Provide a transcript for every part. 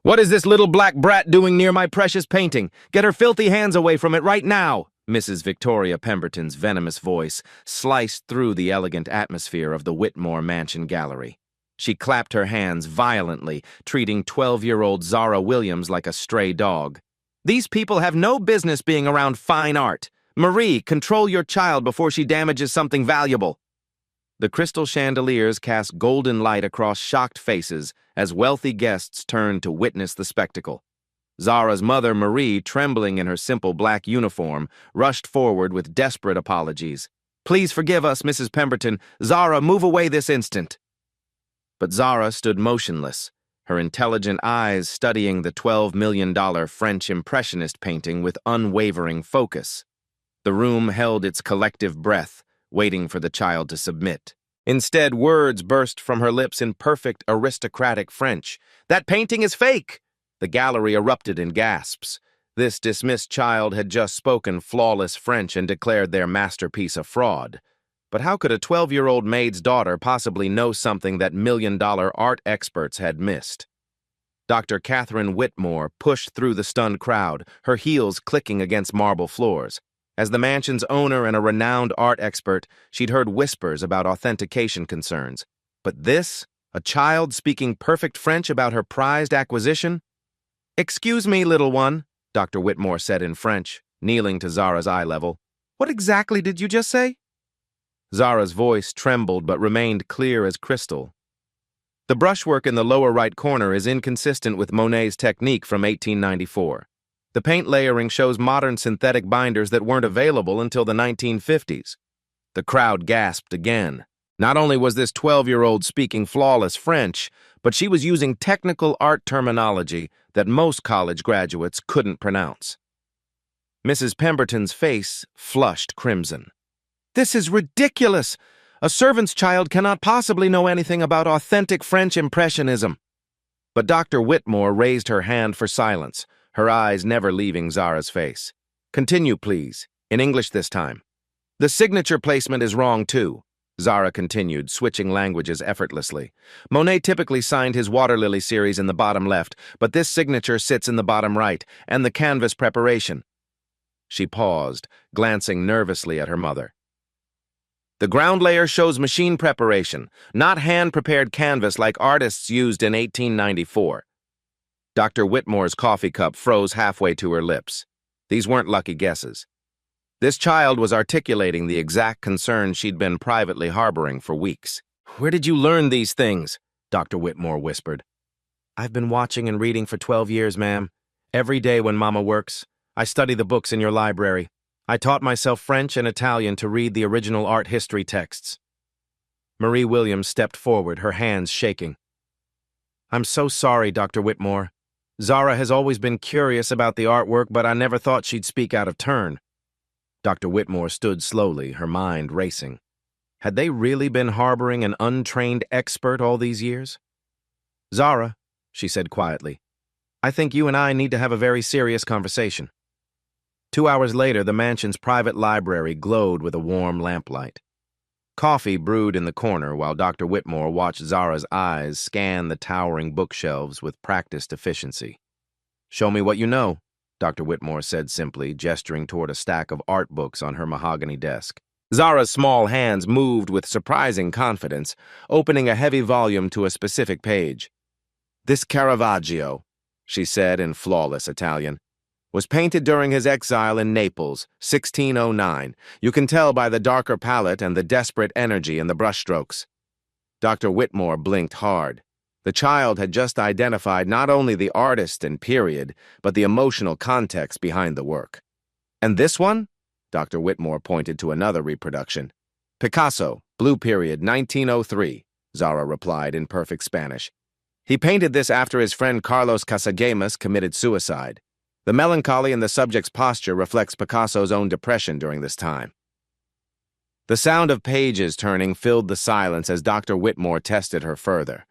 "What is this little black brat doing near my precious painting? Get her filthy hands away from it right now!" Mrs. Victoria Pemberton's venomous voice sliced through the elegant atmosphere of the Whitmore Mansion gallery. She clapped her hands violently, treating 12-year-old Zara Williams like a stray dog. "These people have no business being around fine art. Marie, control your child before she damages something valuable." The crystal chandeliers cast golden light across shocked faces as wealthy guests turned to witness the spectacle. Zara's mother, Marie, trembling in her simple black uniform, rushed forward with desperate apologies. "Please forgive us, Mrs. Pemberton. Zara, move away this instant." But Zara stood motionless, her intelligent eyes studying the $12 million French Impressionist painting with unwavering focus. The room held its collective breath, waiting for the child to submit. Instead, words burst from her lips in perfect aristocratic French. "That painting is fake!" The gallery erupted in gasps. This dismissed child had just spoken flawless French and declared their masterpiece a fraud. But how could a 12-year-old maid's daughter possibly know something that million-dollar art experts had missed? Dr. Catherine Whitmore pushed through the stunned crowd, her heels clicking against marble floors. As the mansion's owner and a renowned art expert, she'd heard whispers about authentication concerns. But this? A child speaking perfect French about her prized acquisition? "Excuse me, little one," Dr. Whitmore said in French, kneeling to Zara's eye level. "What exactly did you just say?" Zara's voice trembled but remained clear as crystal. "The brushwork in the lower right corner is inconsistent with Monet's technique from 1894. The paint layering shows modern synthetic binders that weren't available until the 1950s. The crowd gasped again. Not only was this 12-year-old speaking flawless French, but she was using technical art terminology that most college graduates couldn't pronounce. Mrs. Pemberton's face flushed crimson. "This is ridiculous! A servant's child cannot possibly know anything about authentic French Impressionism." But Dr. Whitmore raised her hand for silence, her eyes never leaving Zara's face. "Continue, please. In English this time." "The signature placement is wrong, too," Zara continued, switching languages effortlessly. "Monet typically signed his Water Lily series in the bottom left, but this signature sits in the bottom right, and the canvas preparation." She paused, glancing nervously at her mother. "The ground layer shows machine preparation, not hand-prepared canvas like artists used in 1894. Dr. Whitmore's coffee cup froze halfway to her lips. These weren't lucky guesses. This child was articulating the exact concerns she'd been privately harboring for weeks. "Where did you learn these things?" Dr. Whitmore whispered. "I've been watching and reading for 12 years, ma'am. Every day when Mama works, I study the books in your library. I taught myself French and Italian to read the original art history texts." Marie Williams stepped forward, her hands shaking. "I'm so sorry, Dr. Whitmore. Zara has always been curious about the artwork, but I never thought she'd speak out of turn." Dr. Whitmore stood slowly, her mind racing. Had they really been harboring an untrained expert all these years? "Zara," she said quietly, "I think you and I need to have a very serious conversation." 2 hours later, the mansion's private library glowed with a warm lamplight. Coffee brewed in the corner while Dr. Whitmore watched Zara's eyes scan the towering bookshelves with practiced efficiency. "Show me what you know," Dr. Whitmore said simply, gesturing toward a stack of art books on her mahogany desk. Zara's small hands moved with surprising confidence, opening a heavy volume to a specific page. "This Caravaggio," she said in flawless Italian, "was painted during his exile in Naples, 1609. You can tell by the darker palette and the desperate energy in the brushstrokes." Dr. Whitmore blinked hard. The child had just identified not only the artist and period, but the emotional context behind the work. "And this one?" Dr. Whitmore pointed to another reproduction. "Picasso, Blue Period, 1903, Zara replied in perfect Spanish. "He painted this after his friend Carlos Casagemas committed suicide. The melancholy in the subject's posture reflects Picasso's own depression during this time." The sound of pages turning filled the silence as Dr. Whitmore tested her further.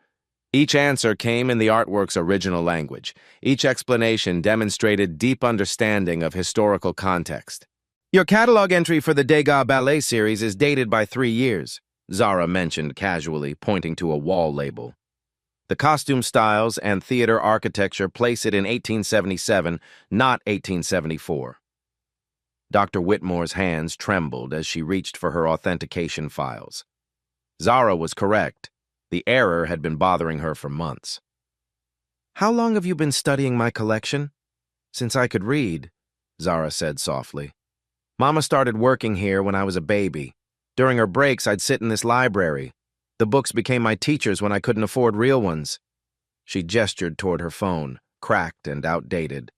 Each answer came in the artwork's original language. Each explanation demonstrated deep understanding of historical context. "Your catalog entry for the Degas Ballet series is dated by 3 years, Zara mentioned casually, pointing to a wall label. The costume styles and theater architecture place it in 1877, not 1874. Dr. Whitmore's hands trembled as she reached for her authentication files. Zara was correct. The error had been bothering her for months. "How long have you been studying my collection?" "Since I could read," Zara said softly. "Mama started working here when I was a baby. During her breaks, I'd sit in this library. The books became my teachers when I couldn't afford real ones." She gestured toward her phone, cracked and outdated.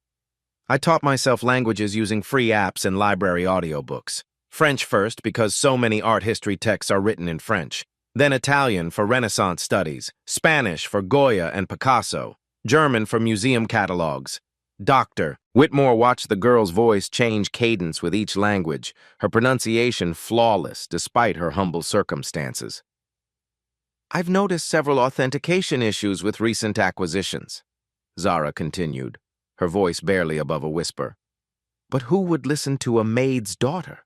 "I taught myself languages using free apps and library audiobooks. French first because so many art history texts are written in French. Then Italian for Renaissance studies, Spanish for Goya and Picasso, German for museum catalogs. Doctor." Whitmore watched the girl's voice change cadence with each language, her pronunciation flawless despite her humble circumstances. "I've noticed several authentication issues with recent acquisitions," Zara continued, her voice barely above a whisper. "But who would listen to a maid's daughter?"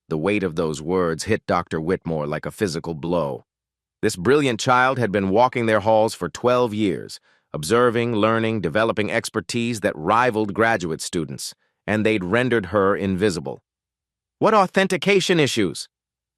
The weight of those words hit Dr. Whitmore like a physical blow. This brilliant child had been walking their halls for 12 years, observing, learning, developing expertise that rivaled graduate students, and they'd rendered her invisible. "What authentication issues?"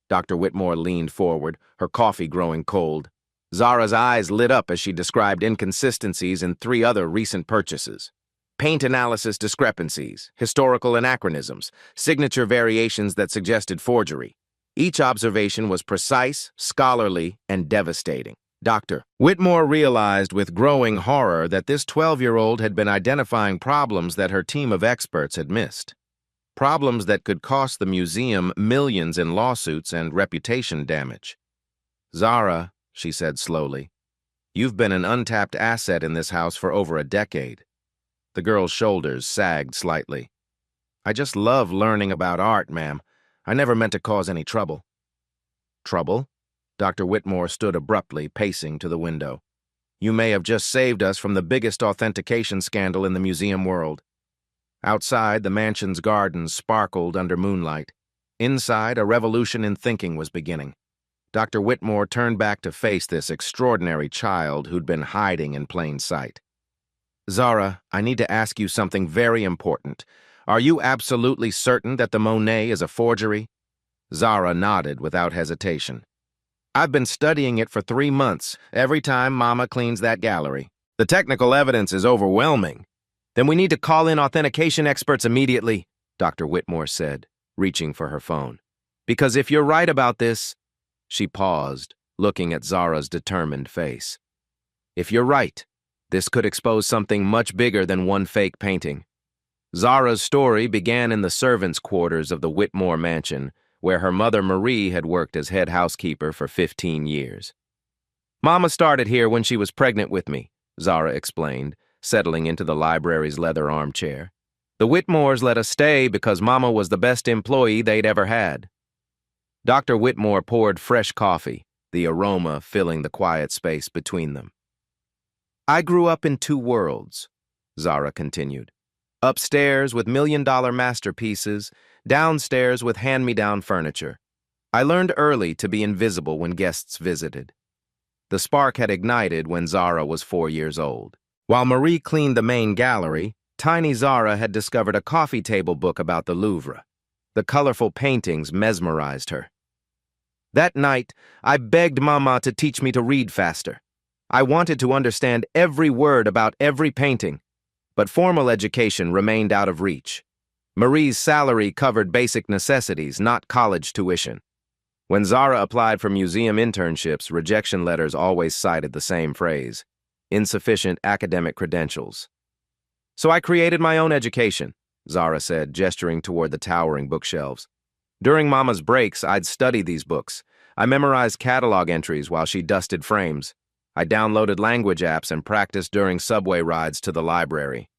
Dr. Whitmore leaned forward, her coffee growing cold. Zara's eyes lit up as she described inconsistencies in 3 other recent purchases. Paint analysis discrepancies, historical anachronisms, signature variations that suggested forgery. Each observation was precise, scholarly, and devastating. Dr. Whitmore realized with growing horror that this 12-year-old had been identifying problems that her team of experts had missed. Problems that could cost the museum millions in lawsuits and reputation damage. "Zara," she said slowly, "you've been an untapped asset in this house for over a decade." The girl's shoulders sagged slightly. "I just love learning about art, ma'am. I never meant to cause any trouble." "Trouble?" Dr. Whitmore stood abruptly, pacing to the window. "You may have just saved us from the biggest authentication scandal in the museum world." Outside, the mansion's gardens sparkled under moonlight. Inside, a revolution in thinking was beginning. Dr. Whitmore turned back to face this extraordinary child who'd been hiding in plain sight. "Zara, I need to ask you something very important. Are you absolutely certain that the Monet is a forgery?" Zara nodded without hesitation. "I've been studying it for 3 months, every time Mama cleans that gallery. The technical evidence is overwhelming." "Then we need to call in authentication experts immediately," Dr. Whitmore said, reaching for her phone. "Because if you're right about this—" She paused, looking at Zara's determined face. "If you're right, this could expose something much bigger than one fake painting." Zara's story began in the servants' quarters of the Whitmore mansion, where her mother Marie had worked as head housekeeper for 15 years. "Mama started here when she was pregnant with me," Zara explained, settling into the library's leather armchair. "The Whitmores let us stay because Mama was the best employee they'd ever had." Dr. Whitmore poured fresh coffee, the aroma filling the quiet space between them. "I grew up in 2 worlds," Zara continued. "Upstairs with million-dollar masterpieces, downstairs with hand-me-down furniture. I learned early to be invisible when guests visited." The spark had ignited when Zara was 4 years old. While Marie cleaned the main gallery, tiny Zara had discovered a coffee table book about the Louvre. The colorful paintings mesmerized her. "That night, I begged Mama to teach me to read faster. I wanted to understand every word about every painting, but formal education remained out of reach. Marie's salary covered basic necessities, not college tuition. When Zara applied for museum internships, rejection letters always cited the same phrase: insufficient academic credentials. So I created my own education," Zara said, gesturing toward the towering bookshelves. "During Mama's breaks, I'd study these books. I memorized catalog entries while she dusted frames. I downloaded language apps and practiced during subway rides to the library."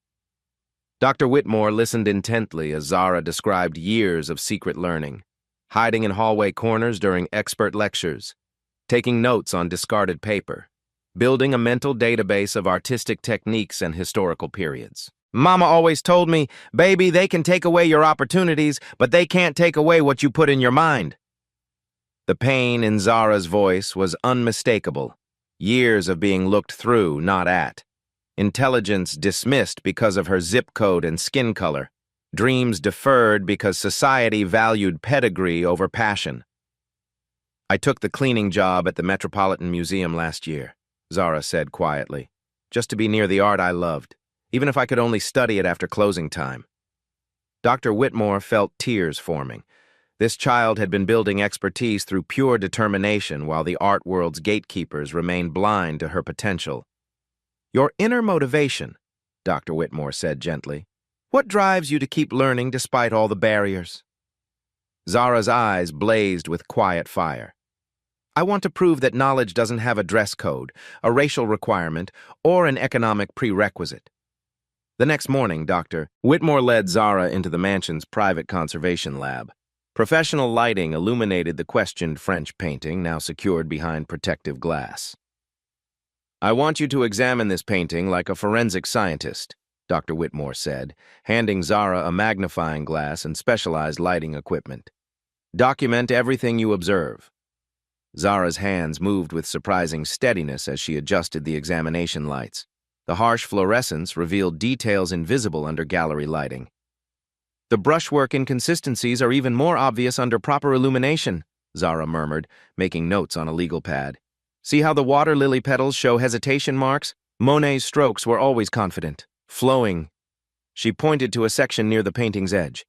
Dr. Whitmore listened intently as Zara described years of secret learning, hiding in hallway corners during expert lectures, taking notes on discarded paper, building a mental database of artistic techniques and historical periods. "Mama always told me, baby, they can take away your opportunities, but they can't take away what you put in your mind." The pain in Zara's voice was unmistakable, Years of being looked through, not at. Intelligence dismissed because of her zip code and skin color. Dreams deferred because society valued pedigree over passion. I took the cleaning job at the Metropolitan Museum last year, Zara said quietly, just to be near the art I loved, even if I could only study it after closing time. Dr. Whitmore felt tears forming. This child had been building expertise through pure determination while the art world's gatekeepers remained blind to her potential. Your inner motivation, Dr. Whitmore said gently. What drives you to keep learning despite all the barriers? Zara's eyes blazed with quiet fire. I want to prove that knowledge doesn't have a dress code, a racial requirement, or an economic prerequisite. The next morning, Dr. Whitmore led Zara into the mansion's private conservation lab. Professional lighting illuminated the questioned French painting, now secured behind protective glass. I want you to examine this painting like a forensic scientist, Dr. Whitmore said, handing Zara a magnifying glass and specialized lighting equipment. Document everything you observe. Zara's hands moved with surprising steadiness as she adjusted the examination lights. The harsh fluorescence revealed details invisible under gallery lighting. The brushwork inconsistencies are even more obvious under proper illumination, Zara murmured, making notes on a legal pad. See how the water lily petals show hesitation marks? Monet's strokes were always confident, flowing. She pointed to a section near the painting's edge.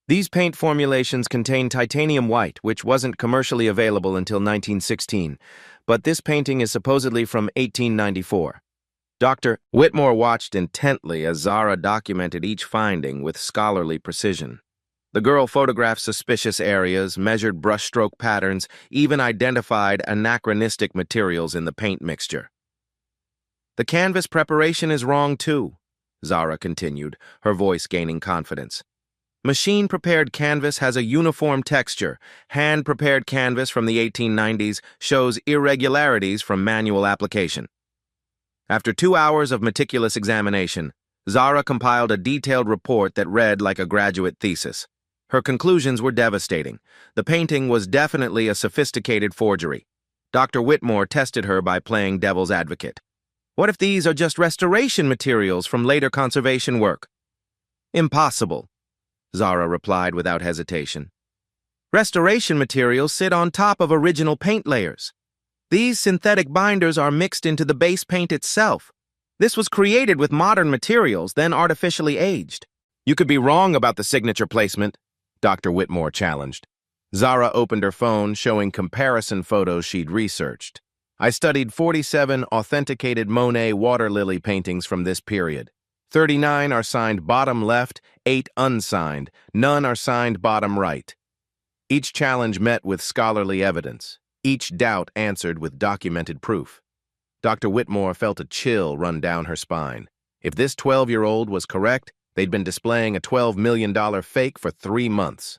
These paint formulations contain titanium white, which wasn't commercially available until 1916, but this painting is supposedly from 1894. Dr. Whitmore watched intently as Zara documented each finding with scholarly precision. The girl photographed suspicious areas, measured brushstroke patterns, even identified anachronistic materials in the paint mixture. The canvas preparation is wrong too, Zara continued, her voice gaining confidence. Machine-prepared canvas has a uniform texture. Hand-prepared canvas from the 1890s shows irregularities from manual application. After 2 hours of meticulous examination, Zara compiled a detailed report that read like a graduate thesis. Her conclusions were devastating. The painting was definitely a sophisticated forgery. Dr. Whitmore tested her by playing devil's advocate. What if these are just restoration materials from later conservation work? Impossible, Zara replied without hesitation. Restoration materials sit on top of original paint layers. These synthetic binders are mixed into the base paint itself. This was created with modern materials, then artificially aged. You could be wrong about the signature placement, Dr. Whitmore challenged. Zara opened her phone, showing comparison photos she'd researched. I studied 47 authenticated Monet water lily paintings from this period. 39 are signed bottom left, 8 unsigned, none are signed bottom right. Each challenge met with scholarly evidence. Each doubt answered with documented proof. Dr. Whitmore felt a chill run down her spine. If this 12-year-old was correct, they'd been displaying a $12 million fake for 3 months.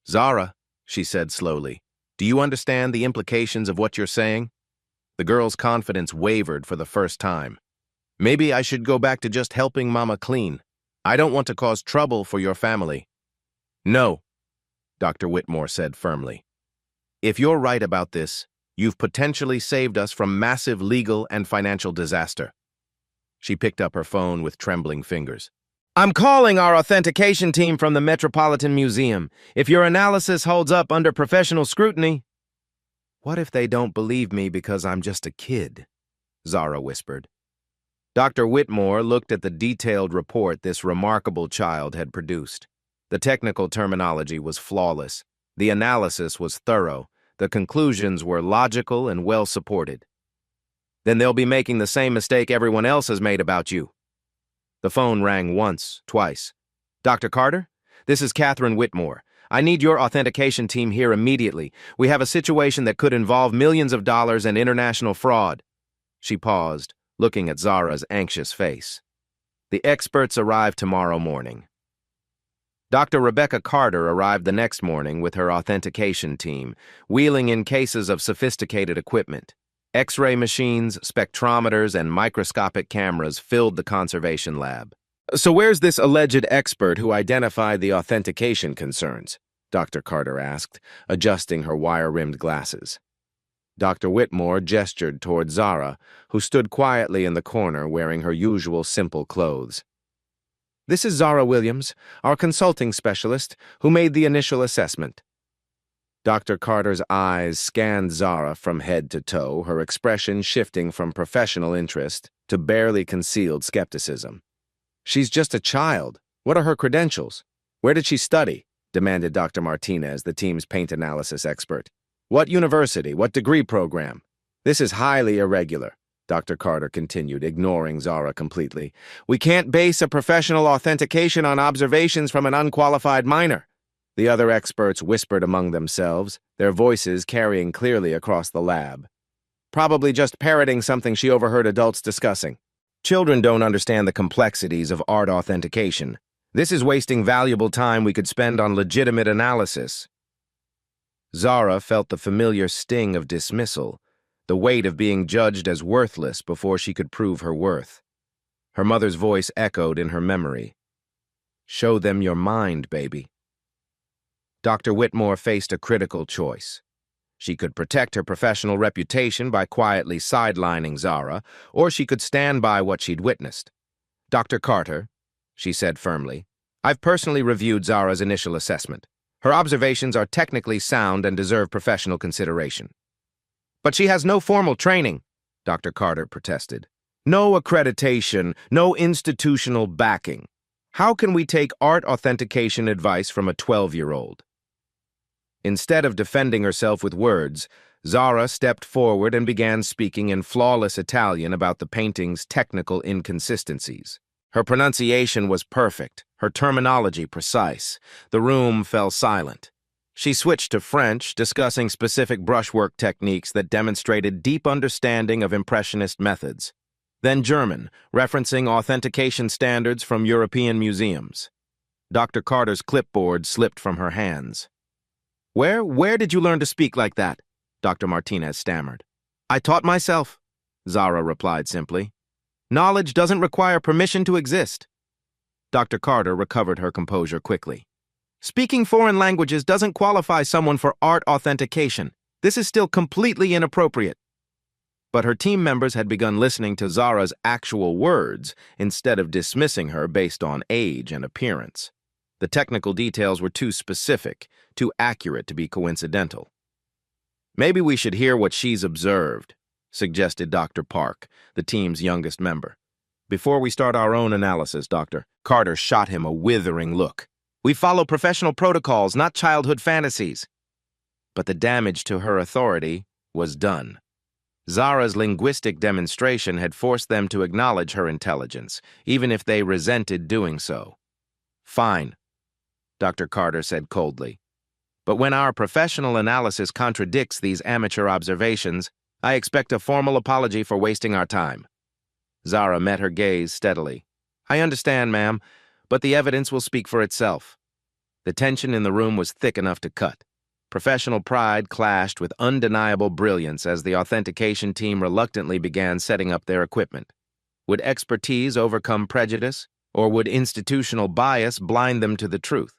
Zara, she said slowly, do you understand the implications of what you're saying? The girl's confidence wavered for the first time. Maybe I should go back to just helping Mama clean. I don't want to cause trouble for your family. No, Dr. Whitmore said firmly. If you're right about this, you've potentially saved us from massive legal and financial disaster. She picked up her phone with trembling fingers. I'm calling our authentication team from the Metropolitan Museum. If your analysis holds up under professional scrutiny... What if they don't believe me because I'm just a kid? Zara whispered. Dr. Whitmore looked at the detailed report this remarkable child had produced. The technical terminology was flawless. The analysis was thorough. The conclusions were logical and well-supported. Then they'll be making the same mistake everyone else has made about you. The phone rang once, twice. Dr. Carter? This is Catherine Whitmore. I need your authentication team here immediately. We have a situation that could involve millions of dollars and international fraud. She paused, looking at Zara's anxious face. The experts arrive tomorrow morning. Dr. Rebecca Carter arrived the next morning with her authentication team, wheeling in cases of sophisticated equipment. X-ray machines, spectrometers, and microscopic cameras filled the conservation lab. So where's this alleged expert who identified the authentication concerns? Dr. Carter asked, adjusting her wire-rimmed glasses. Dr. Whitmore gestured toward Zara, who stood quietly in the corner wearing her usual simple clothes. This is Zara Williams, our consulting specialist, who made the initial assessment. Dr. Carter's eyes scanned Zara from head to toe, her expression shifting from professional interest to barely concealed skepticism. She's just a child. What are her credentials? Where did she study? Demanded Dr. Martinez, the team's paint analysis expert. What university? What degree program? This is highly irregular, Dr. Carter continued, ignoring Zara completely. We can't base a professional authentication on observations from an unqualified minor. The other experts whispered among themselves, their voices carrying clearly across the lab. Probably just parroting something she overheard adults discussing. Children don't understand the complexities of art authentication. This is wasting valuable time we could spend on legitimate analysis. Zara felt the familiar sting of dismissal, the weight of being judged as worthless before she could prove her worth. Her mother's voice echoed in her memory. Show them your mind, baby. Dr. Whitmore faced a critical choice. She could protect her professional reputation by quietly sidelining Zara, or she could stand by what she'd witnessed. Dr. Carter, she said firmly, I've personally reviewed Zara's initial assessment. Her observations are technically sound and deserve professional consideration. But she has no formal training, Dr. Carter protested. No accreditation, no institutional backing. How can we take art authentication advice from a 12-year-old? Instead of defending herself with words, Zara stepped forward and began speaking in flawless Italian about the painting's technical inconsistencies. Her pronunciation was perfect, her terminology precise. The room fell silent. She switched to French, discussing specific brushwork techniques that demonstrated deep understanding of Impressionist methods. Then German, referencing authentication standards from European museums. Dr. Carter's clipboard slipped from her hands. Where did you learn to speak like that? Dr. Martinez stammered. I taught myself, Zara replied simply. Knowledge doesn't require permission to exist. Dr. Carter recovered her composure quickly. Speaking foreign languages doesn't qualify someone for art authentication. This is still completely inappropriate. But her team members had begun listening to Zara's actual words instead of dismissing her based on age and appearance. The technical details were too specific, too accurate to be coincidental. Maybe we should hear what she's observed, suggested Dr. Park, the team's youngest member. Before we start our own analysis, Doctor, Carter shot him a withering look. We follow professional protocols, not childhood fantasies. But the damage to her authority was done. Zara's linguistic demonstration had forced them to acknowledge her intelligence, even if they resented doing so. Fine, Dr. Carter said coldly. But when our professional analysis contradicts these amateur observations, I expect a formal apology for wasting our time. Zara met her gaze steadily. I understand, ma'am, but the evidence will speak for itself. The tension in the room was thick enough to cut. Professional pride clashed with undeniable brilliance as the authentication team reluctantly began setting up their equipment. Would expertise overcome prejudice, or would institutional bias blind them to the truth?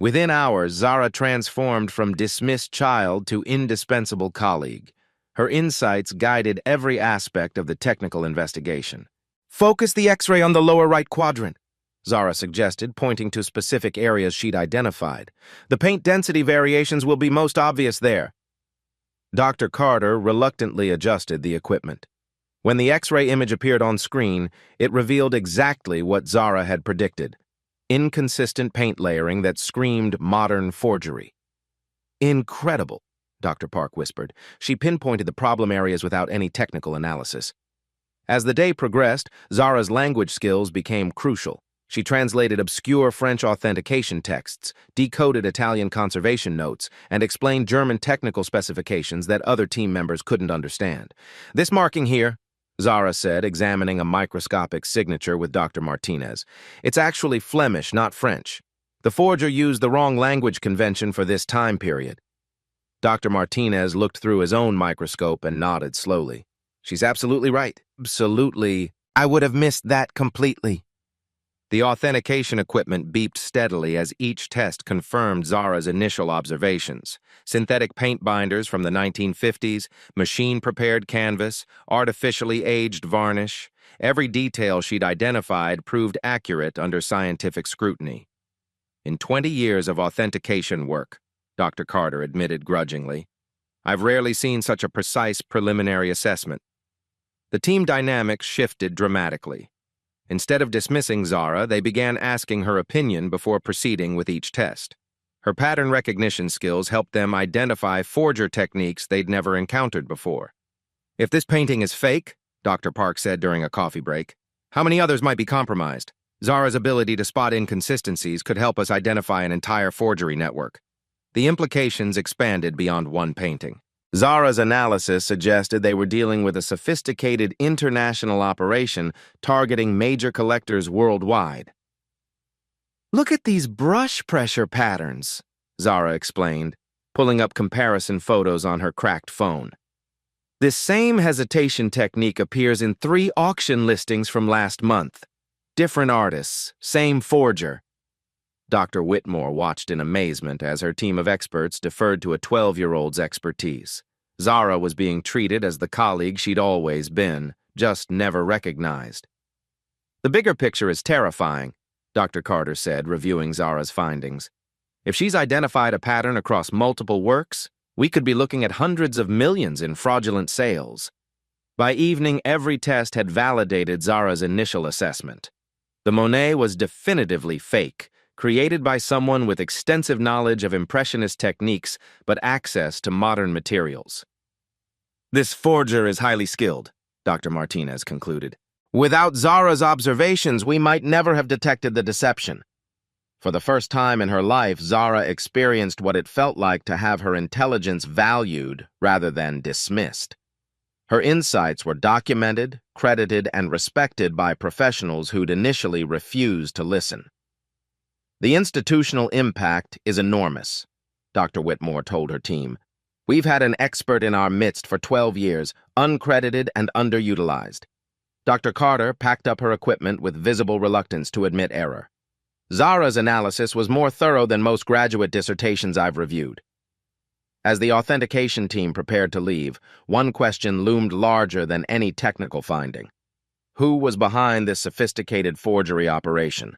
Within hours, Zara transformed from dismissed child to indispensable colleague. Her insights guided every aspect of the technical investigation. Focus the X-ray on the lower right quadrant, Zara suggested, pointing to specific areas she'd identified. The paint density variations will be most obvious there. Dr. Carter reluctantly adjusted the equipment. When the X-ray image appeared on screen, it revealed exactly what Zara had predicted. Inconsistent paint layering that screamed modern forgery. Incredible, Dr. Park whispered. She pinpointed the problem areas without any technical analysis. As the day progressed, Zara's language skills became crucial. She translated obscure French authentication texts, decoded Italian conservation notes, and explained German technical specifications that other team members couldn't understand. This marking here, Zara said, examining a microscopic signature with Dr. Martinez. It's actually Flemish, not French. The forger used the wrong language convention for this time period. Dr. Martinez looked through his own microscope and nodded slowly. She's absolutely right. Absolutely. I would have missed that completely. The authentication equipment beeped steadily as each test confirmed Zara's initial observations. Synthetic paint binders from the 1950s, machine-prepared canvas, artificially aged varnish. Every detail she'd identified proved accurate under scientific scrutiny. In 20 years of authentication work, Dr. Carter admitted grudgingly, I've rarely seen such a precise preliminary assessment. The team dynamics shifted dramatically. Instead of dismissing Zara, they began asking her opinion before proceeding with each test. Her pattern recognition skills helped them identify forger techniques they'd never encountered before. If this painting is fake, Dr. Park said during a coffee break, how many others might be compromised? Zara's ability to spot inconsistencies could help us identify an entire forgery network. The implications expanded beyond one painting. Zara's analysis suggested they were dealing with a sophisticated international operation targeting major collectors worldwide. Look at these brush pressure patterns, Zara explained, pulling up comparison photos on her cracked phone. This same hesitation technique appears in 3 auction listings from last month. Different artists, same forger. Dr. Whitmore watched in amazement as her team of experts deferred to a 12-year-old's expertise. Zara was being treated as the colleague she'd always been, just never recognized. The bigger picture is terrifying, Dr. Carter said, reviewing Zara's findings. If she's identified a pattern across multiple works, we could be looking at hundreds of millions in fraudulent sales. By evening, every test had validated Zara's initial assessment. The Monet was definitively fake, created by someone with extensive knowledge of Impressionist techniques but access to modern materials. This forger is highly skilled, Dr. Martinez concluded. Without Zara's observations, we might never have detected the deception. For the first time in her life, Zara experienced what it felt like to have her intelligence valued rather than dismissed. Her insights were documented, credited, and respected by professionals who'd initially refused to listen. The institutional impact is enormous, Dr. Whitmore told her team. We've had an expert in our midst for 12 years, uncredited and underutilized. Dr. Carter packed up her equipment with visible reluctance to admit error. Zara's analysis was more thorough than most graduate dissertations I've reviewed. As the authentication team prepared to leave, one question loomed larger than any technical finding. Who was behind this sophisticated forgery operation?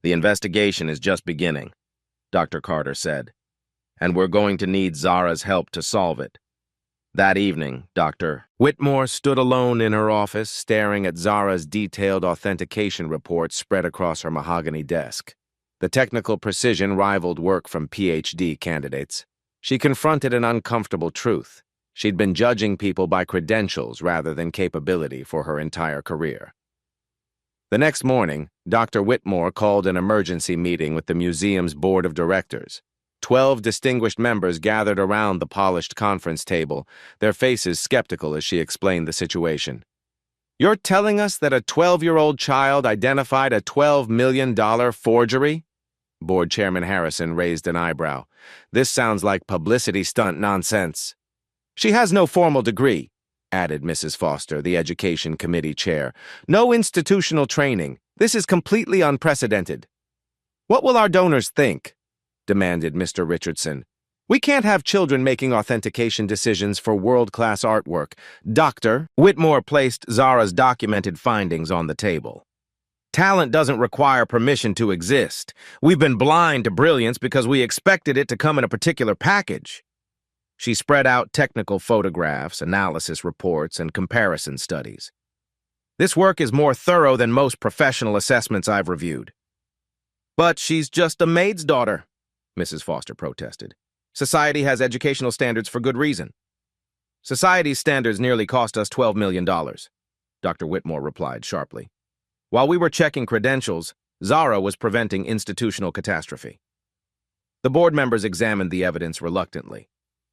The investigation is just beginning, Dr. Carter said, and we're going to need Zara's help to solve it. That evening, Dr. Whitmore stood alone in her office, staring at Zara's detailed authentication report spread across her mahogany desk. The technical precision rivaled work from PhD candidates. She confronted an uncomfortable truth. She'd been judging people by credentials rather than capability for her entire career. The next morning, Dr. Whitmore called an emergency meeting with the museum's board of directors. 12 distinguished members gathered around the polished conference table, their faces skeptical as she explained the situation. You're telling us that a 12-year-old child identified a $12 million forgery? Board Chairman Harrison raised an eyebrow. This sounds like publicity stunt nonsense. She has no formal degree, added Mrs. Foster, the Education Committee chair. No institutional training. This is completely unprecedented. What will our donors think? Demanded Mr. Richardson. We can't have children making authentication decisions for world-class artwork. Dr. Whitmore placed Zara's documented findings on the table. Talent doesn't require permission to exist. We've been blind to brilliance because we expected it to come in a particular package. She spread out technical photographs, analysis reports, and comparison studies. This work is more thorough than most professional assessments I've reviewed. But she's just a maid's daughter, Mrs. Foster protested. Society has educational standards for good reason. Society's standards nearly cost us $12 million, Dr. Whitmore replied sharply. While we were checking credentials, Zara was preventing institutional catastrophe. The board members examined the evidence reluctantly.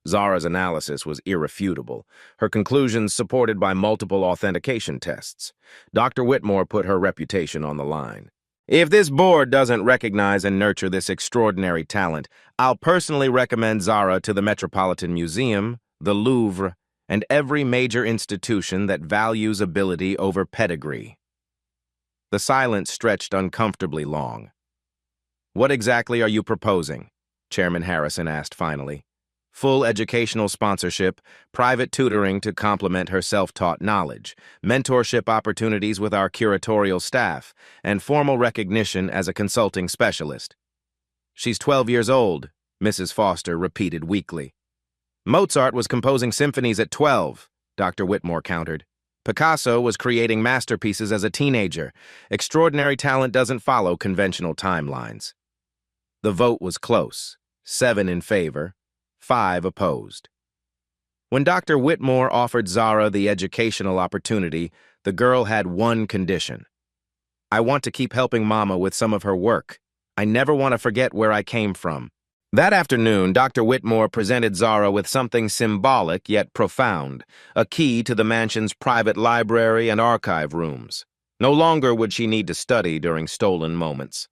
Zara's analysis was irrefutable, her conclusions supported by multiple authentication tests. Dr. Whitmore put her reputation on the line. If this board doesn't recognize and nurture this extraordinary talent, I'll personally recommend Zara to the Metropolitan Museum, the Louvre, and every major institution that values ability over pedigree. The silence stretched uncomfortably long. "What exactly are you proposing?" Chairman Harrison asked finally. "Full educational sponsorship, private tutoring to complement her self-taught knowledge, mentorship opportunities with our curatorial staff, and formal recognition as a consulting specialist." "She's 12 years old," Mrs. Foster repeated weakly. "Mozart was composing symphonies at 12, Dr. Whitmore countered. "Picasso was creating masterpieces as a teenager. Extraordinary talent doesn't follow conventional timelines." The vote was close, 7 in favor, 5 opposed. When Dr. Whitmore offered Zara the educational opportunity, the girl had one condition. "I want to keep helping Mama with some of her work. I never want to forget where I came from." That afternoon, Dr. Whitmore presented Zara with something symbolic yet profound, a key to the mansion's private library and archive rooms. No longer would she need to study during stolen moments.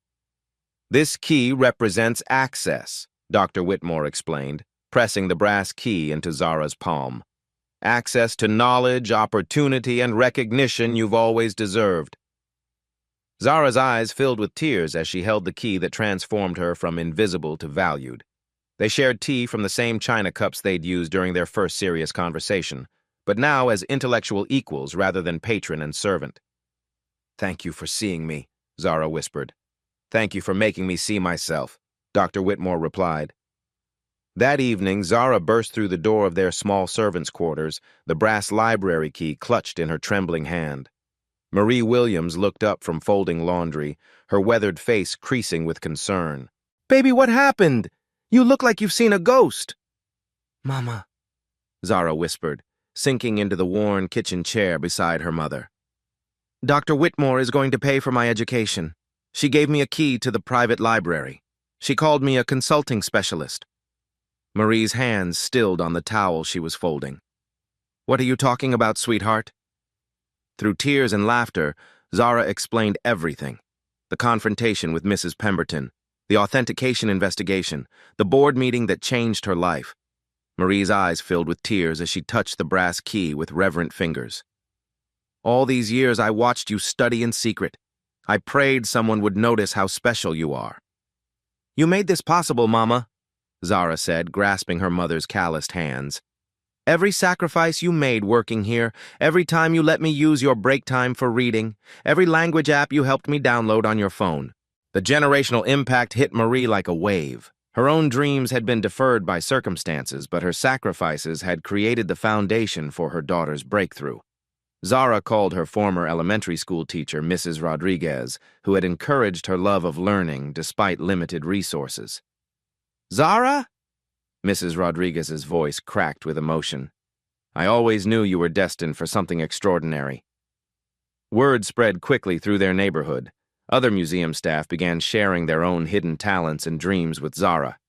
"This key represents access," Dr. Whitmore explained, pressing the brass key into Zara's palm. "Access to knowledge, opportunity, and recognition you've always deserved." Zara's eyes filled with tears as she held the key that transformed her from invisible to valued. They shared tea from the same china cups they'd used during their first serious conversation, but now as intellectual equals rather than patron and servant. "Thank you for seeing me," Zara whispered. "Thank you for making me see myself," Dr. Whitmore replied. That evening, Zara burst through the door of their small servants' quarters, the brass library key clutched in her trembling hand. Marie Williams looked up from folding laundry, her weathered face creasing with concern. "Baby, what happened? You look like you've seen a ghost." "Mama," Zara whispered, sinking into the worn kitchen chair beside her mother. "Dr. Whitmore is going to pay for my education. She gave me a key to the private library. She called me a consulting specialist." Marie's hands stilled on the towel she was folding. "What are you talking about, sweetheart?" Through tears and laughter, Zara explained everything. The confrontation with Mrs. Pemberton, the authentication investigation, the board meeting that changed her life. Marie's eyes filled with tears as she touched the brass key with reverent fingers. "All these years I watched you study in secret. I prayed someone would notice how special you are." "You made this possible, Mama," Zara said, grasping her mother's calloused hands. "Every sacrifice you made working here, every time you let me use your break time for reading, every language app you helped me download on your phone." The generational impact hit Marie like a wave. Her own dreams had been deferred by circumstances, but her sacrifices had created the foundation for her daughter's breakthrough. Zara called her former elementary school teacher, Mrs. Rodriguez, who had encouraged her love of learning despite limited resources. "Zara?" Mrs. Rodriguez's voice cracked with emotion. "I always knew you were destined for something extraordinary." Word spread quickly through their neighborhood. Other museum staff began sharing their own hidden talents and dreams with Zara.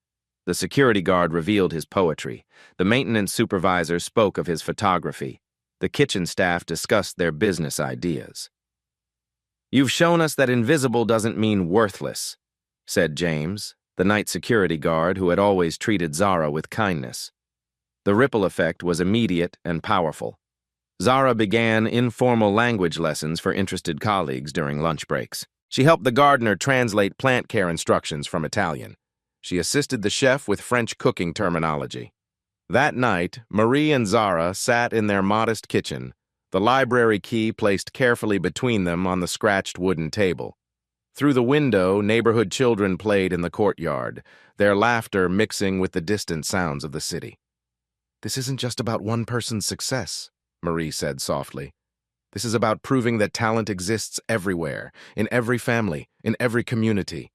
The security guard revealed his poetry. The maintenance supervisor spoke of his photography. The kitchen staff discussed their business ideas. "You've shown us that invisible doesn't mean worthless," said James, the night security guard who had always treated Zara with kindness. The ripple effect was immediate and powerful. Zara began informal language lessons for interested colleagues during lunch breaks. She helped the gardener translate plant care instructions from Italian. She assisted the chef with French cooking terminology. That night, Marie and Zara sat in their modest kitchen, the library key placed carefully between them on the scratched wooden table. Through the window, neighborhood children played in the courtyard, their laughter mixing with the distant sounds of the city. "This isn't just about one person's success," Marie said softly. "This is about proving that talent exists everywhere, in every family, in every community."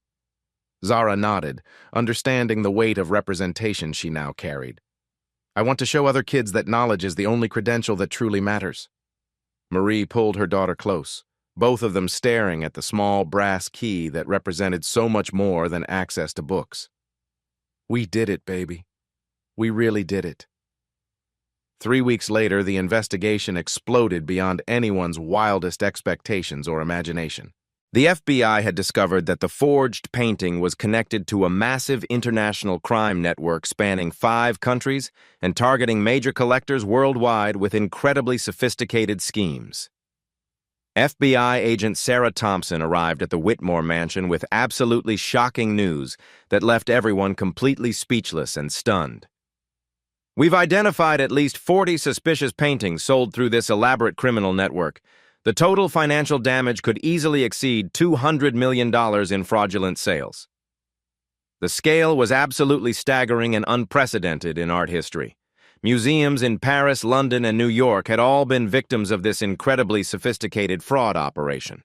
Zara nodded, understanding the weight of representation she now carried. "I want to show other kids that knowledge is the only credential that truly matters." Marie pulled her daughter close, both of them staring at the small brass key that represented so much more than access to books. "We did it, baby. We really did it." 3 weeks later, the investigation exploded beyond anyone's wildest expectations or imagination. The FBI had discovered that the forged painting was connected to a massive international crime network spanning 5 countries and targeting major collectors worldwide with incredibly sophisticated schemes. FBI agent Sarah Thompson arrived at the Whitmore mansion with absolutely shocking news that left everyone completely speechless and stunned. "We've identified at least 40 suspicious paintings sold through this elaborate criminal network. The total financial damage could easily exceed $200 million in fraudulent sales." The scale was absolutely staggering and unprecedented in art history. Museums in Paris, London, and New York had all been victims of this incredibly sophisticated fraud operation.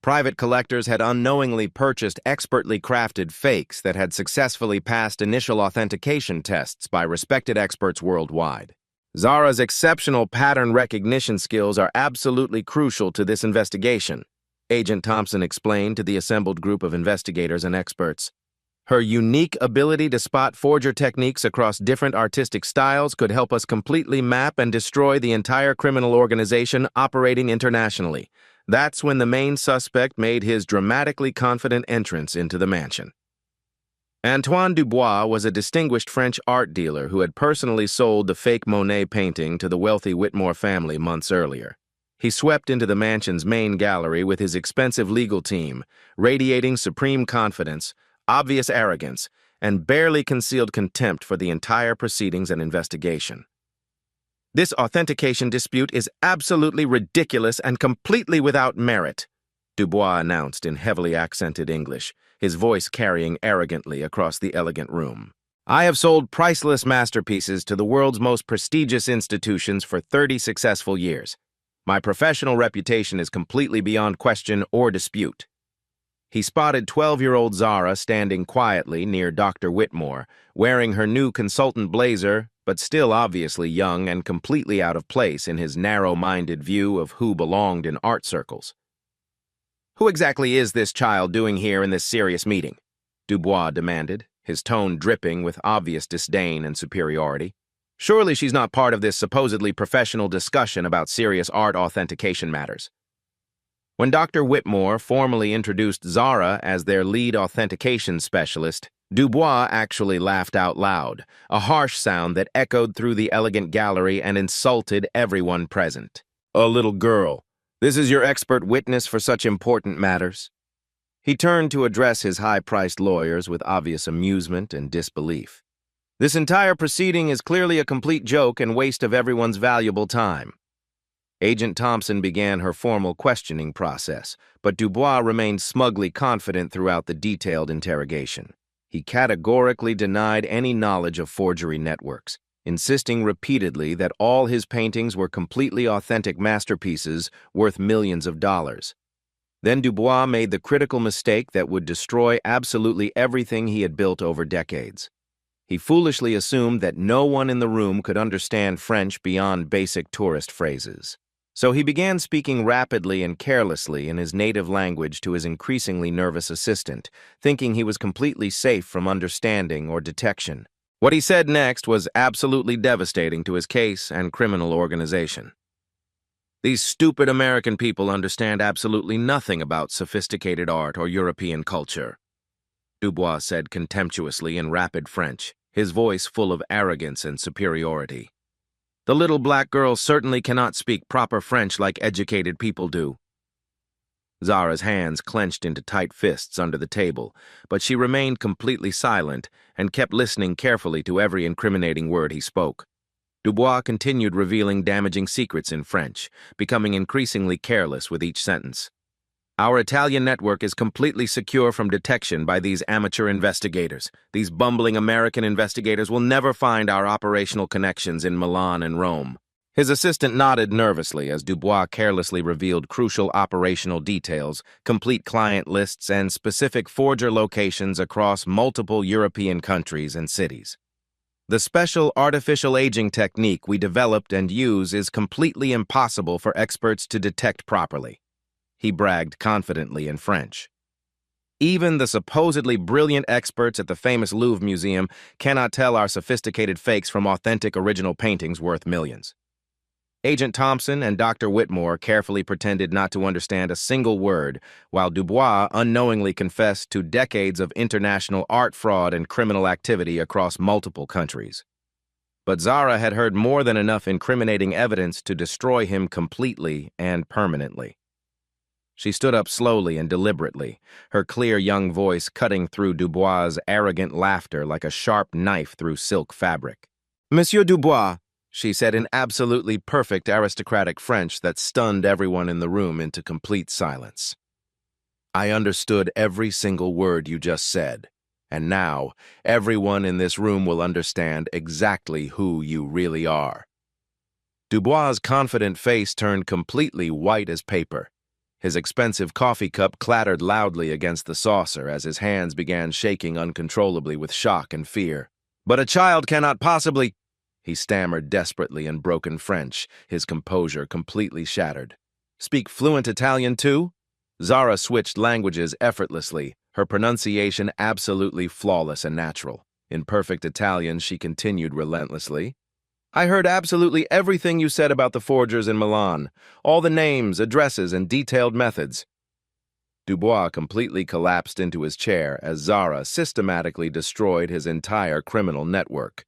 Private collectors had unknowingly purchased expertly crafted fakes that had successfully passed initial authentication tests by respected experts worldwide. Zara's exceptional pattern recognition skills are absolutely crucial to this investigation, Agent Thompson explained to the assembled group of investigators and experts. Her unique ability to spot forger techniques across different artistic styles could help us completely map and destroy the entire criminal organization operating internationally. That's when the main suspect made his dramatically confident entrance into the mansion. Antoine Dubois was a distinguished French art dealer who had personally sold the fake Monet painting to the wealthy Whitmore family months earlier. He swept into the mansion's main gallery with his expensive legal team, radiating supreme confidence, obvious arrogance, and barely concealed contempt for the entire proceedings and investigation. "This authentication dispute is absolutely ridiculous and completely without merit," Dubois announced in heavily accented English, his voice carrying arrogantly across the elegant room. "I have sold priceless masterpieces to the world's most prestigious institutions for 30 successful years. My professional reputation is completely beyond question or dispute." He spotted 12-year-old Zara standing quietly near Dr. Whitmore, wearing her new consultant blazer, but still obviously young and completely out of place in his narrow-minded view of who belonged in art circles. "Who exactly is this child doing here in this serious meeting?" Dubois demanded, his tone dripping with obvious disdain and superiority. "Surely she's not part of this supposedly professional discussion about serious art authentication matters." When Dr. Whitmore formally introduced Zara as their lead authentication specialist, Dubois actually laughed out loud, a harsh sound that echoed through the elegant gallery and insulted everyone present. "A little girl. This is your expert witness for such important matters?" He turned to address his high-priced lawyers with obvious amusement and disbelief. "This entire proceeding is clearly a complete joke and waste of everyone's valuable time." Agent Thompson began her formal questioning process, but Dubois remained smugly confident throughout the detailed interrogation. He categorically denied any knowledge of forgery networks, insisting repeatedly that all his paintings were completely authentic masterpieces worth millions of dollars. Then Dubois made the critical mistake that would destroy absolutely everything he had built over decades. He foolishly assumed that no one in the room could understand French beyond basic tourist phrases. So he began speaking rapidly and carelessly in his native language to his increasingly nervous assistant, thinking he was completely safe from understanding or detection. What he said next was absolutely devastating to his case and criminal organization. "These stupid American people understand absolutely nothing about sophisticated art or European culture," Dubois said contemptuously in rapid French, his voice full of arrogance and superiority. "The little black girl certainly cannot speak proper French like educated people do." Zara's hands clenched into tight fists under the table, but she remained completely silent and kept listening carefully to every incriminating word he spoke. Dubois continued revealing damaging secrets in French, becoming increasingly careless with each sentence. "Our Italian network is completely secure from detection by these amateur investigators. These bumbling American investigators will never find our operational connections in Milan and Rome." His assistant nodded nervously as Dubois carelessly revealed crucial operational details, complete client lists, and specific forger locations across multiple European countries and cities. "The special artificial aging technique we developed and use is completely impossible for experts to detect properly," he bragged confidently in French. "Even the supposedly brilliant experts at the famous Louvre Museum cannot tell our sophisticated fakes from authentic original paintings worth millions." Agent Thompson and Dr. Whitmore carefully pretended not to understand a single word, while Dubois unknowingly confessed to decades of international art fraud and criminal activity across multiple countries. But Zara had heard more than enough incriminating evidence to destroy him completely and permanently. She stood up slowly and deliberately, her clear young voice cutting through Dubois' arrogant laughter like a sharp knife through silk fabric. "Monsieur Dubois," she said in absolutely perfect aristocratic French that stunned everyone in the room into complete silence. "I understood every single word you just said, and now everyone in this room will understand exactly who you really are." Dubois' confident face turned completely white as paper. His expensive coffee cup clattered loudly against the saucer as his hands began shaking uncontrollably with shock and fear. "But a child cannot possibly—" he stammered desperately in broken French, his composure completely shattered. "Speak fluent Italian too?" Zara switched languages effortlessly, her pronunciation absolutely flawless and natural. In perfect Italian, she continued relentlessly. "I heard absolutely everything you said about the forgers in Milan, all the names, addresses, and detailed methods." Dubois completely collapsed into his chair as Zara systematically destroyed his entire criminal network.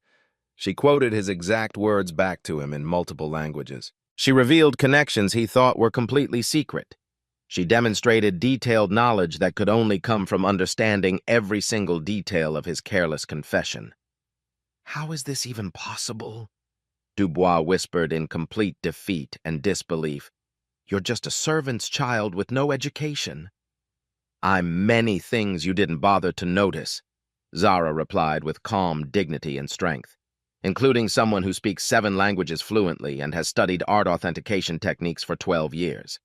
She quoted his exact words back to him in multiple languages. She revealed connections he thought were completely secret. She demonstrated detailed knowledge that could only come from understanding every single detail of his careless confession. "How is this even possible?" Dubois whispered in complete defeat and disbelief. "You're just a servant's child with no education." "I'm many things you didn't bother to notice," Zara replied with calm dignity and strength, "including someone who speaks 7 languages fluently and has studied art authentication techniques for 12 years.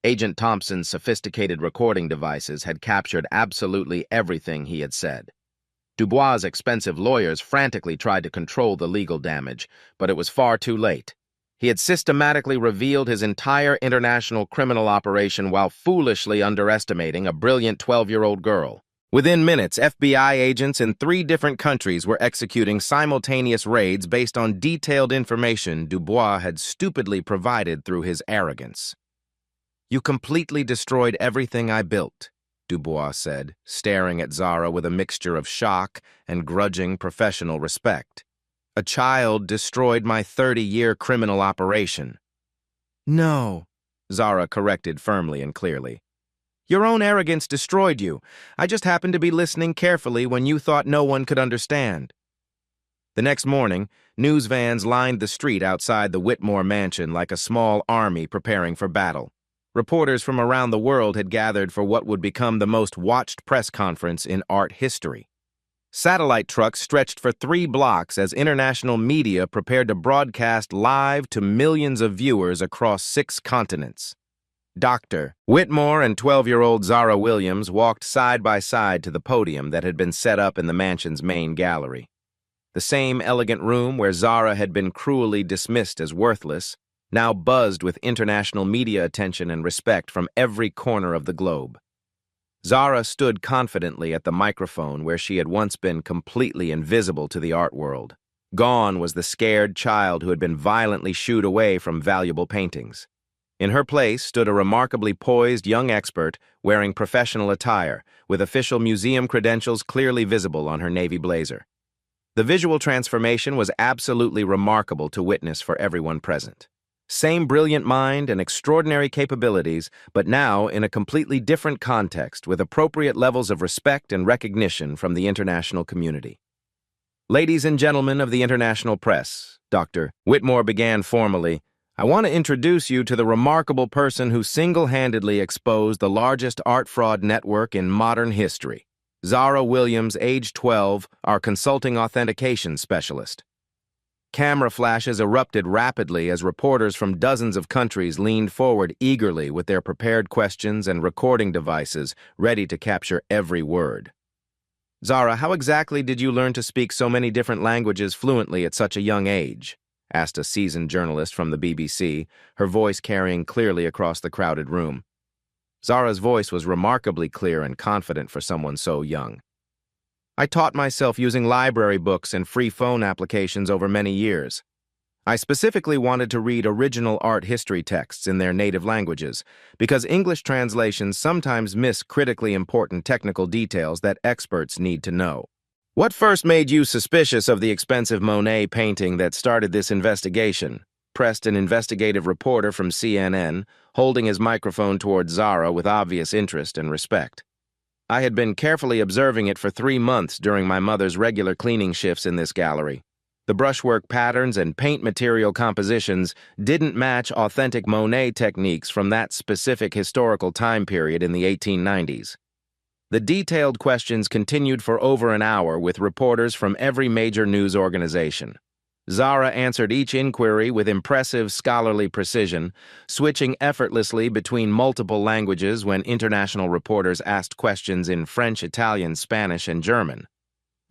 Agent Thompson's sophisticated recording devices had captured absolutely everything he had said. Dubois' expensive lawyers frantically tried to control the legal damage, but it was far too late. He had systematically revealed his entire international criminal operation while foolishly underestimating a brilliant 12-year-old girl. Within minutes, FBI agents in 3 different countries were executing simultaneous raids based on detailed information Dubois had stupidly provided through his arrogance. "You completely destroyed everything I built," Dubois said, staring at Zara with a mixture of shock and grudging professional respect. "A child destroyed my 30-year criminal operation." "No," Zara corrected firmly and clearly. "Your own arrogance destroyed you. I just happened to be listening carefully when you thought no one could understand." The next morning, news vans lined the street outside the Whitmore mansion like a small army preparing for battle. Reporters from around the world had gathered for what would become the most watched press conference in art history. Satellite trucks stretched for 3 blocks as international media prepared to broadcast live to millions of viewers across 6 continents. Dr. Whitmore and 12-year-old Zara Williams walked side by side to the podium that had been set up in the mansion's main gallery. The same elegant room where Zara had been cruelly dismissed as worthless now buzzed with international media attention and respect from every corner of the globe. Zara stood confidently at the microphone where she had once been completely invisible to the art world. Gone was the scared child who had been violently shooed away from valuable paintings. In her place stood a remarkably poised young expert wearing professional attire, with official museum credentials clearly visible on her navy blazer. The visual transformation was absolutely remarkable to witness for everyone present. Same brilliant mind and extraordinary capabilities, but now in a completely different context with appropriate levels of respect and recognition from the international community. "Ladies and gentlemen of the international press," Dr. Whitmore began formally, "I want to introduce you to the remarkable person who single-handedly exposed the largest art fraud network in modern history. Zara Williams, age 12, our consulting authentication specialist." Camera flashes erupted rapidly as reporters from dozens of countries leaned forward eagerly with their prepared questions and recording devices ready to capture every word. "Zara, how exactly did you learn to speak so many different languages fluently at such a young age?" asked a seasoned journalist from the BBC, her voice carrying clearly across the crowded room. Zara's voice was remarkably clear and confident for someone so young. "I taught myself using library books and free phone applications over many years. I specifically wanted to read original art history texts in their native languages, because English translations sometimes miss critically important technical details that experts need to know." "What first made you suspicious of the expensive Monet painting that started this investigation?" pressed an investigative reporter from CNN, holding his microphone toward Zara with obvious interest and respect. I had been carefully observing it for 3 months during my mother's regular cleaning shifts in this gallery. The brushwork patterns and paint material compositions didn't match authentic Monet techniques from that specific historical time period in the 1890s. The detailed questions continued for over an hour with reporters from every major news organization. Zara answered each inquiry with impressive scholarly precision, switching effortlessly between multiple languages when international reporters asked questions in French, Italian, Spanish, and German.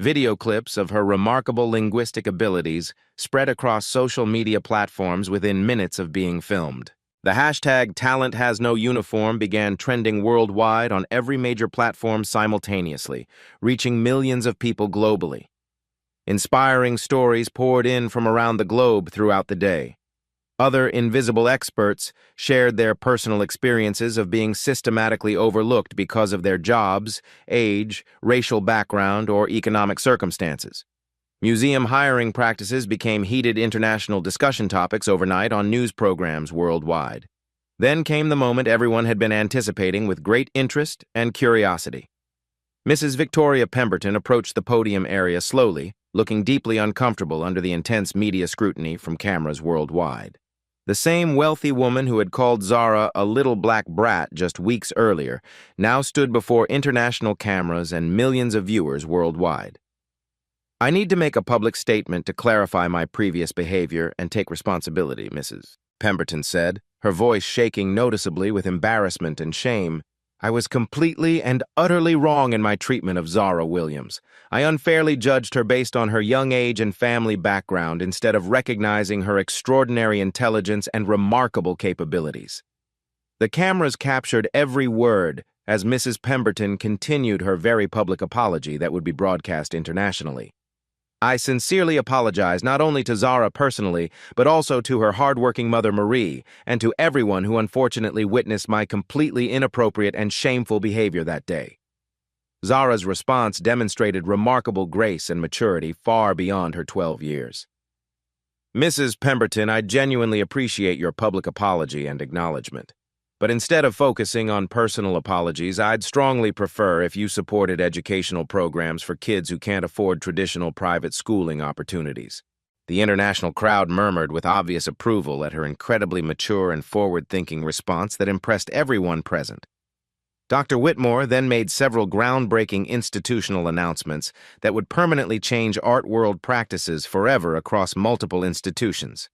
Video clips of her remarkable linguistic abilities spread across social media platforms within minutes of being filmed. The hashtag #TalentHasNoUniform began trending worldwide on every major platform simultaneously, reaching millions of people globally. Inspiring stories poured in from around the globe throughout the day. Other invisible experts shared their personal experiences of being systematically overlooked because of their jobs, age, racial background, or economic circumstances. Museum hiring practices became heated international discussion topics overnight on news programs worldwide. Then came the moment everyone had been anticipating with great interest and curiosity. Mrs. Victoria Pemberton approached the podium area slowly, looking deeply uncomfortable under the intense media scrutiny from cameras worldwide. The same wealthy woman who had called Zara a little black brat just weeks earlier now stood before international cameras and millions of viewers worldwide. "I need to make a public statement to clarify my previous behavior and take responsibility," Mrs. Pemberton said, her voice shaking noticeably with embarrassment and shame. "I was completely and utterly wrong in my treatment of Zara Williams. I unfairly judged her based on her young age and family background instead of recognizing her extraordinary intelligence and remarkable capabilities." The cameras captured every word as Mrs. Pemberton continued her very public apology that would be broadcast internationally. "I sincerely apologize not only to Zara personally, but also to her hardworking mother Marie, and to everyone who unfortunately witnessed my completely inappropriate and shameful behavior that day." Zara's response demonstrated remarkable grace and maturity far beyond her 12 years. "Mrs. Pemberton, I genuinely appreciate your public apology and acknowledgement. But instead of focusing on personal apologies, I'd strongly prefer if you supported educational programs for kids who can't afford traditional private schooling opportunities." The international crowd murmured with obvious approval at her incredibly mature and forward-thinking response that impressed everyone present. Dr. Whitmore then made several groundbreaking institutional announcements that would permanently change art world practices forever across multiple institutions.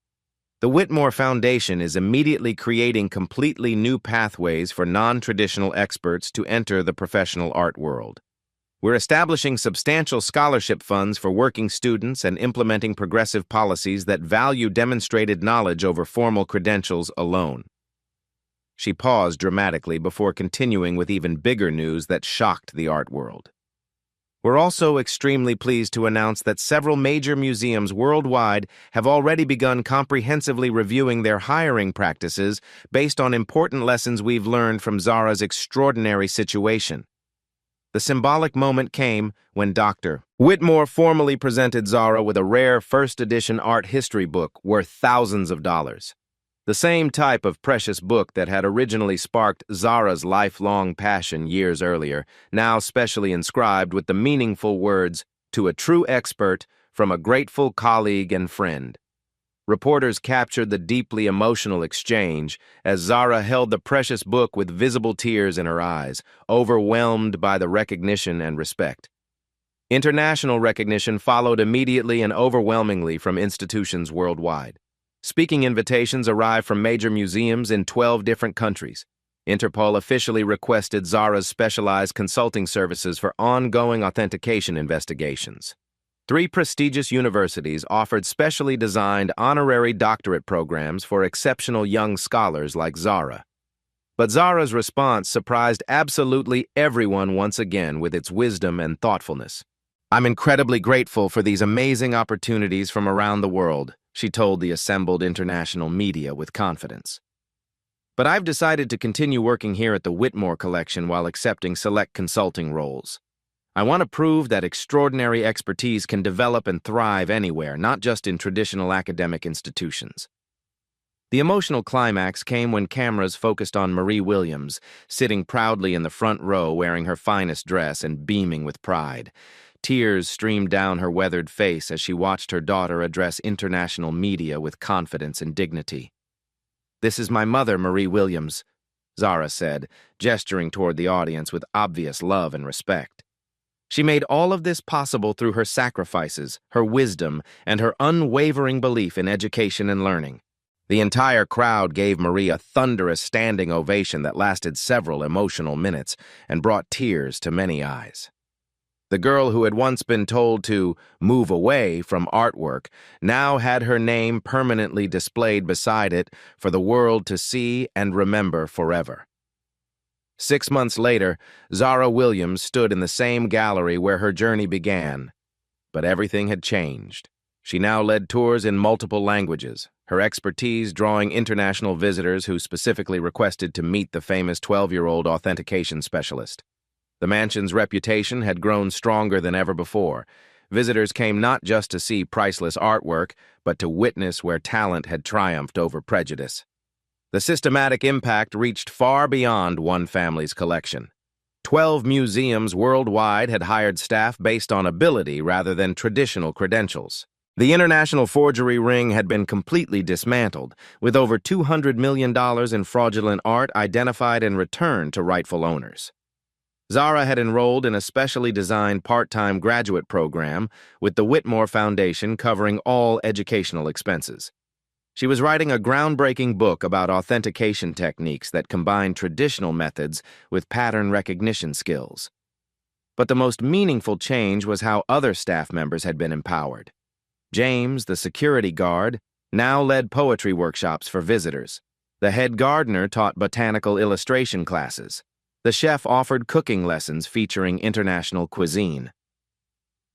The Whitmore Foundation is immediately creating completely new pathways for non-traditional experts to enter the professional art world. We're establishing substantial scholarship funds for working students and implementing progressive policies that value demonstrated knowledge over formal credentials alone. She paused dramatically before continuing with even bigger news that shocked the art world. "We're also extremely pleased to announce that several major museums worldwide have already begun comprehensively reviewing their hiring practices based on important lessons we've learned from Zara's extraordinary situation." The symbolic moment came when Dr. Whitmore formally presented Zara with a rare first-edition art history book worth thousands of dollars. The same type of precious book that had originally sparked Zara's lifelong passion years earlier, now specially inscribed with the meaningful words, "To a true expert, from a grateful colleague and friend." Reporters captured the deeply emotional exchange as Zara held the precious book with visible tears in her eyes, overwhelmed by the recognition and respect. International recognition followed immediately and overwhelmingly from institutions worldwide. Speaking invitations arrived from major museums in 12 different countries. Interpol officially requested Zara's specialized consulting services for ongoing authentication investigations. 3 prestigious universities offered specially designed honorary doctorate programs for exceptional young scholars like Zara. But Zara's response surprised absolutely everyone once again with its wisdom and thoughtfulness. "I'm incredibly grateful for these amazing opportunities from around the world," she told the assembled international media with confidence. "But I've decided to continue working here at the Whitmore Collection while accepting select consulting roles. I want to prove that extraordinary expertise can develop and thrive anywhere, not just in traditional academic institutions." The emotional climax came when cameras focused on Marie Williams, sitting proudly in the front row wearing her finest dress and beaming with pride. Tears streamed down her weathered face as she watched her daughter address international media with confidence and dignity. "This is my mother, Marie Williams," Zara said, gesturing toward the audience with obvious love and respect. She made all of this possible through her sacrifices, her wisdom, and her unwavering belief in education and learning. The entire crowd gave Marie a thunderous standing ovation that lasted several emotional minutes and brought tears to many eyes. The girl who had once been told to move away from artwork now had her name permanently displayed beside it for the world to see and remember forever. 6 months later, Zara Williams stood in the same gallery where her journey began. But everything had changed. She now led tours in multiple languages, her expertise drawing international visitors who specifically requested to meet the famous 12-year-old authentication specialist. The mansion's reputation had grown stronger than ever before. Visitors came not just to see priceless artwork, but to witness where talent had triumphed over prejudice. The systematic impact reached far beyond one family's collection. 12 museums worldwide had hired staff based on ability rather than traditional credentials. The international forgery ring had been completely dismantled, with over $200 million in fraudulent art identified and returned to rightful owners. Zara had enrolled in a specially designed part-time graduate program with the Whitmore Foundation covering all educational expenses. She was writing a groundbreaking book about authentication techniques that combine traditional methods with pattern recognition skills. But the most meaningful change was how other staff members had been empowered. James, the security guard, now led poetry workshops for visitors. The head gardener taught botanical illustration classes. The chef offered cooking lessons featuring international cuisine.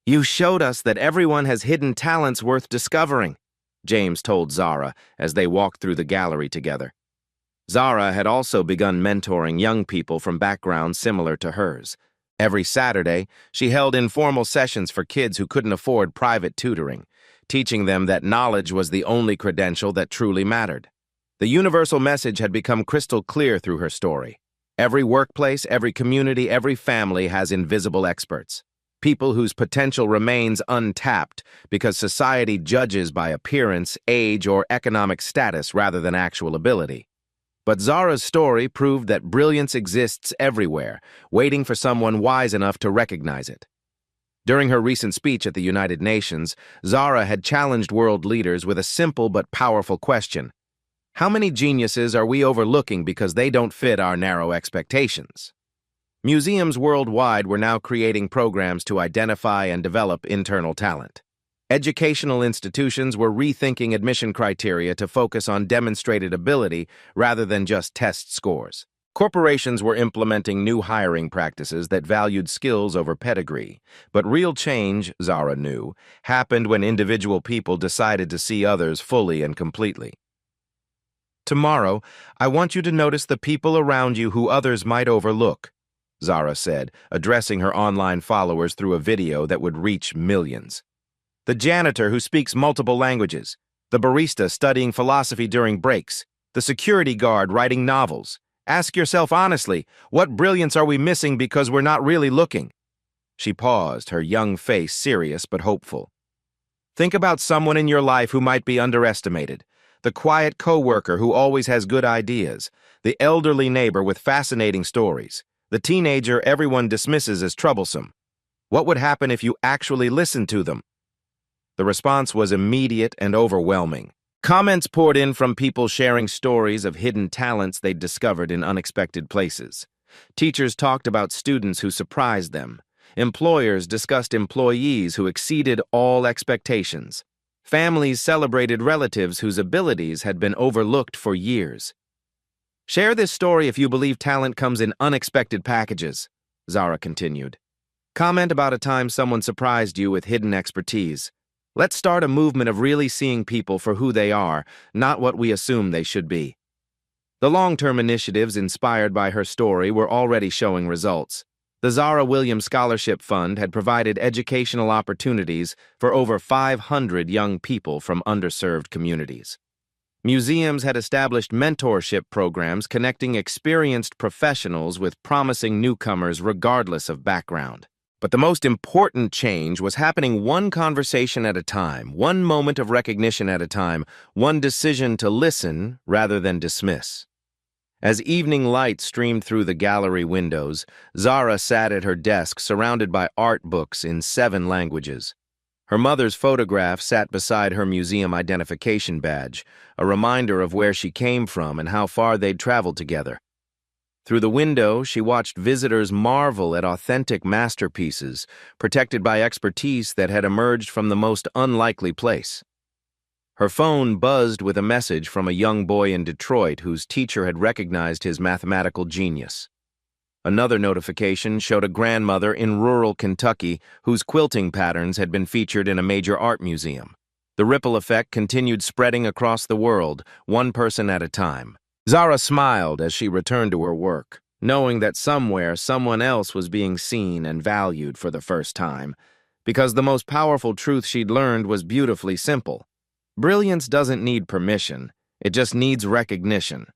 "You showed us that everyone has hidden talents worth discovering," James told Zara as they walked through the gallery together. Zara had also begun mentoring young people from backgrounds similar to hers. Every Saturday, she held informal sessions for kids who couldn't afford private tutoring, teaching them that knowledge was the only credential that truly mattered. The universal message had become crystal clear through her story. Every workplace, every community, every family has invisible experts. People whose potential remains untapped because society judges by appearance, age, or economic status rather than actual ability. But Zara's story proved that brilliance exists everywhere, waiting for someone wise enough to recognize it. During her recent speech at the United Nations, Zara had challenged world leaders with a simple but powerful question. How many geniuses are we overlooking because they don't fit our narrow expectations? Museums worldwide were now creating programs to identify and develop internal talent. Educational institutions were rethinking admission criteria to focus on demonstrated ability rather than just test scores. Corporations were implementing new hiring practices that valued skills over pedigree. But real change, Zara knew, happened when individual people decided to see others fully and completely. "Tomorrow, I want you to notice the people around you who others might overlook," Zara said, addressing her online followers through a video that would reach millions. "The janitor who speaks multiple languages, the barista studying philosophy during breaks, the security guard writing novels. Ask yourself honestly, what brilliance are we missing because we're not really looking?" She paused, her young face serious but hopeful. "Think about someone in your life who might be underestimated. The quiet coworker who always has good ideas, the elderly neighbor with fascinating stories, the teenager everyone dismisses as troublesome. What would happen if you actually listened to them?" The response was immediate and overwhelming. Comments poured in from people sharing stories of hidden talents they'd discovered in unexpected places. Teachers talked about students who surprised them. Employers discussed employees who exceeded all expectations. Families celebrated relatives whose abilities had been overlooked for years. "Share this story if you believe talent comes in unexpected packages," Zara continued. "Comment about a time someone surprised you with hidden expertise. Let's start a movement of really seeing people for who they are, not what we assume they should be." The long-term initiatives inspired by her story were already showing results. The Zara Williams Scholarship Fund had provided educational opportunities for over 500 young people from underserved communities. Museums had established mentorship programs connecting experienced professionals with promising newcomers regardless of background. But the most important change was happening one conversation at a time, one moment of recognition at a time, one decision to listen rather than dismiss. As evening light streamed through the gallery windows, Zara sat at her desk surrounded by art books in 7 languages. Her mother's photograph sat beside her museum identification badge, a reminder of where she came from and how far they'd traveled together. Through the window, she watched visitors marvel at authentic masterpieces, protected by expertise that had emerged from the most unlikely place. Her phone buzzed with a message from a young boy in Detroit whose teacher had recognized his mathematical genius. Another notification showed a grandmother in rural Kentucky whose quilting patterns had been featured in a major art museum. The ripple effect continued spreading across the world, one person at a time. Zara smiled as she returned to her work, knowing that somewhere someone else was being seen and valued for the first time, because the most powerful truth she'd learned was beautifully simple. Brilliance doesn't need permission, it just needs recognition.